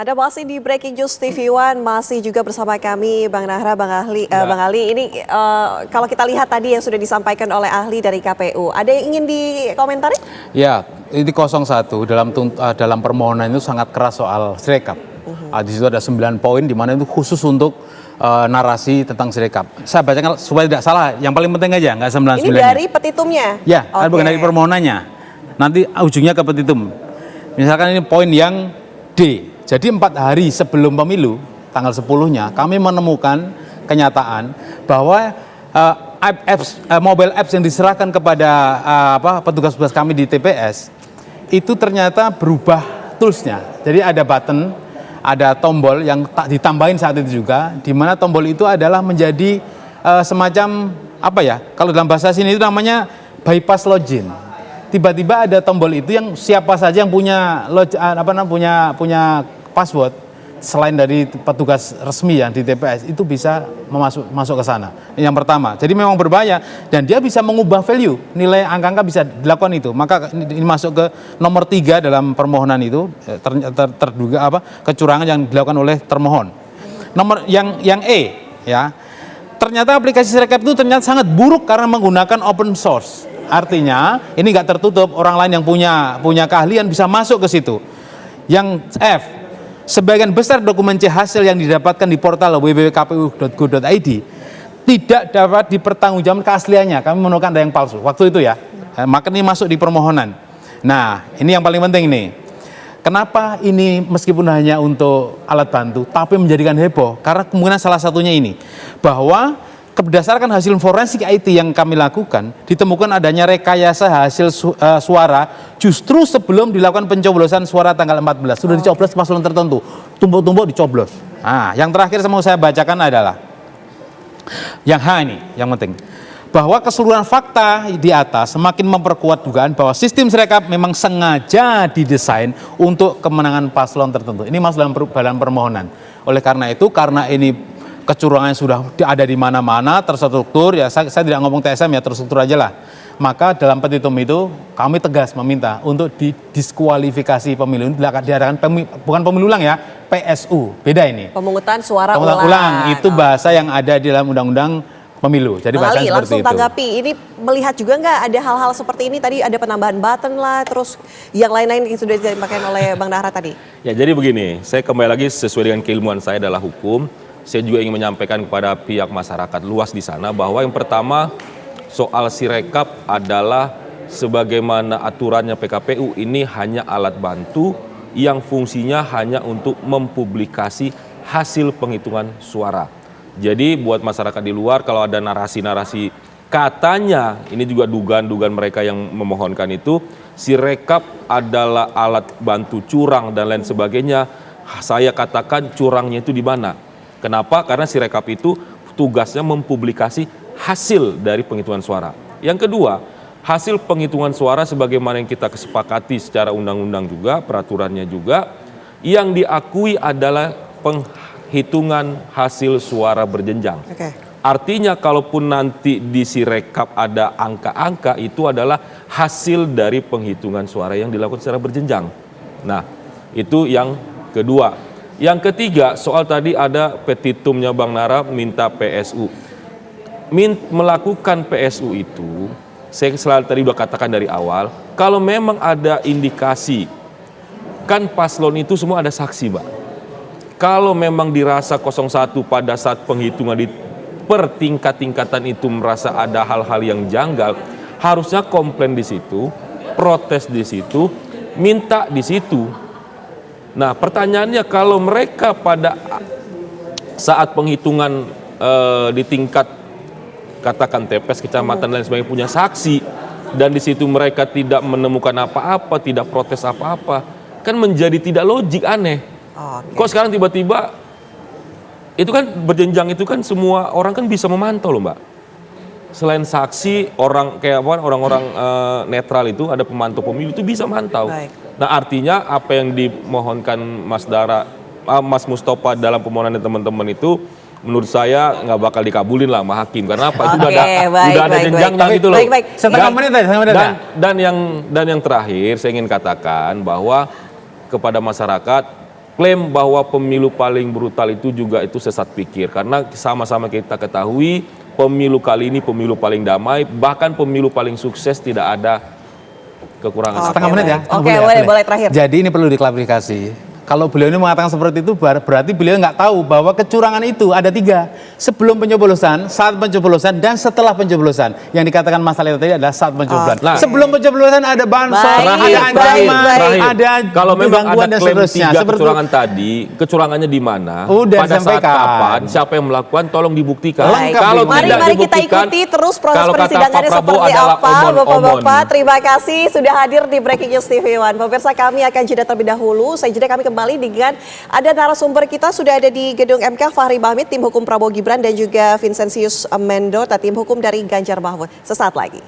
Ada masih di Breaking News TV One, masih juga bersama kami Bang Nahra, Bang Ali. Ini kalau kita lihat tadi yang sudah disampaikan oleh ahli dari KPU, ada yang ingin dikomentari? Ya, ini 01 dalam permohonan itu sangat keras soal Sirekap. Di situ ada 9 poin di mana itu khusus untuk narasi tentang Sirekap. Saya bacakan supaya tidak salah, yang paling penting aja, nggak 99. Ini dari petitumnya? Ya, bukan dari permohonannya. Nanti ujungnya ke petitum. Misalkan ini poin yang D. Jadi 4 hari sebelum pemilu, tanggal 10-nya, kami menemukan kenyataan bahwa mobile apps yang diserahkan kepada petugas-petugas kami di TPS, itu ternyata berubah toolsnya. Jadi ada button, ada tombol yang tak ditambahin saat itu juga, di mana tombol itu adalah menjadi semacam, kalau dalam bahasa sini itu namanya bypass login. Tiba-tiba ada tombol itu yang siapa saja yang punya punya password selain dari petugas resmi yang di TPS itu bisa masuk ke sana. Yang pertama, jadi memang berbahaya dan dia bisa mengubah value, nilai angka-angka bisa dilakukan itu. Maka ini masuk ke nomor 3 dalam permohonan itu, terduga kecurangan yang dilakukan oleh termohon. Nomor yang E, ya. Ternyata aplikasi Sirekap itu ternyata sangat buruk karena menggunakan open source. Artinya ini nggak tertutup, orang lain yang punya keahlian bisa masuk ke situ. Yang F, sebagian besar dokumen C hasil yang didapatkan di portal www.kpu.go.id tidak dapat dipertanggungjawabkan keasliannya. Kami menemukan ada yang palsu waktu itu ya. Maka ini masuk di permohonan. Nah, ini yang paling penting nih. Kenapa ini meskipun hanya untuk alat bantu tapi menjadikan heboh? Karena kemungkinan salah satunya ini, bahwa berdasarkan hasil forensik IT yang kami lakukan, ditemukan adanya rekayasa hasil suara justru sebelum dilakukan pencoblosan suara tanggal 14. Sudah dicoblos paslon tertentu, tumpuk-tumpuk dicoblos. Nah, yang terakhir mau saya bacakan adalah yang H ini, yang penting. Bahwa keseluruhan fakta di atas semakin memperkuat dugaan bahwa sistem Sirekap memang sengaja didesain untuk kemenangan paslon tertentu. Ini masuk dalam permohonan. Oleh karena itu, karena ini kecurangan sudah ada di mana-mana, terstruktur, ya saya tidak ngomong TSM ya, terstruktur aja lah. Maka dalam petitum itu kami tegas meminta untuk didiskualifikasi pemilu ini diadakan bukan pemilu ulang ya, PSU, beda ini. Pemungutan suara ulang. Itu bahasa yang ada di dalam undang-undang pemilu. Jadi bahasa seperti langsung itu. Tanggapi, ini melihat juga nggak ada hal-hal seperti ini tadi, ada penambahan button lah, terus yang lain-lain yang sudah disampaikan oleh Bang Nahra tadi. Ya jadi begini, saya kembali lagi sesuai dengan keilmuan saya adalah hukum. Saya juga ingin menyampaikan kepada pihak masyarakat luas di sana bahwa yang pertama soal Sirekap adalah sebagaimana aturannya PKPU ini hanya alat bantu yang fungsinya hanya untuk mempublikasi hasil penghitungan suara. Jadi buat masyarakat di luar kalau ada narasi-narasi katanya, ini juga dugaan-dugaan mereka yang memohonkan itu, Sirekap adalah alat bantu curang dan lain sebagainya. Saya katakan curangnya itu di mana? Kenapa? Karena Sirekap itu tugasnya mempublikasi hasil dari penghitungan suara. Yang kedua, hasil penghitungan suara sebagaimana yang kita kesepakati secara undang-undang juga, peraturannya juga, yang diakui adalah penghitungan hasil suara berjenjang. Artinya kalaupun nanti di Sirekap ada angka-angka, itu adalah hasil dari penghitungan suara yang dilakukan secara berjenjang. Nah, itu yang kedua. Yang ketiga, soal tadi ada petitumnya Bang Nahra minta PSU. Melakukan PSU itu, saya selalu tadi udah katakan dari awal, kalau memang ada indikasi, kan paslon itu semua ada saksi, Mbak. Kalau memang dirasa 01 pada saat penghitungan di tingkatan itu merasa ada hal-hal yang janggal, harusnya komplain di situ, protes di situ, minta di situ. Nah pertanyaannya kalau mereka pada saat penghitungan di tingkat katakan TPS, kecamatan dan lain sebagainya punya saksi dan di situ mereka tidak menemukan apa-apa, tidak protes apa-apa, kan menjadi tidak logik, aneh. Kok sekarang tiba-tiba itu kan berjenjang, itu kan semua orang kan bisa memantau loh Mbak. Selain saksi, orang kayak orang-orang netral itu ada pemantau pemilu itu bisa mantau. Nah artinya apa yang dimohonkan Mas Mustafa dalam permohonan teman-teman itu menurut saya nggak bakal dikabulin lah sama hakim karena apa itu udah ada jenjangnya gitu loh. Dan yang terakhir saya ingin katakan bahwa kepada masyarakat klaim bahwa pemilu paling brutal itu juga itu sesat pikir. Karena sama-sama kita ketahui pemilu kali ini pemilu paling damai, bahkan pemilu paling sukses tidak ada kekurangan. Setengah menit ya. Oke, boleh terakhir. Jadi ini perlu diklarifikasi. Kalau beliau ini mengatakan seperti itu berarti beliau nggak tahu bahwa kecurangan itu ada 3. Sebelum pencoblosan, saat pencoblosan, dan setelah pencoblosan. Yang dikatakan Mas Saleh tadi adalah saat pencoblosan. Nah, sebelum pencoblosan ada bansos, ada ancaman, ada kalau memang gangguan ada dan klaim seterusnya. 3 kecurangan tadi, kecurangannya di mana? Udah Pada saat disampaikan. kapan? Siapa yang melakukan? Tolong dibuktikan. Lengkap Kalau dimana? tidak Mari kita dibuktikan, ikuti terus proses kalau kata persidangannya Pak Prabowo seperti adalah apa, omon-omon. Bapak-bapak. Terima kasih sudah hadir di Breaking News TV One. Pemirsa, kami akan jeda terlebih dahulu. Saya jeda, kami kembali dengan ada narasumber kita sudah ada di gedung MK, Fahri Bahmid, tim hukum Prabowo Gibran, dan juga Vincentius Mendo, tim hukum dari Ganjar Mahfud. Sesaat lagi.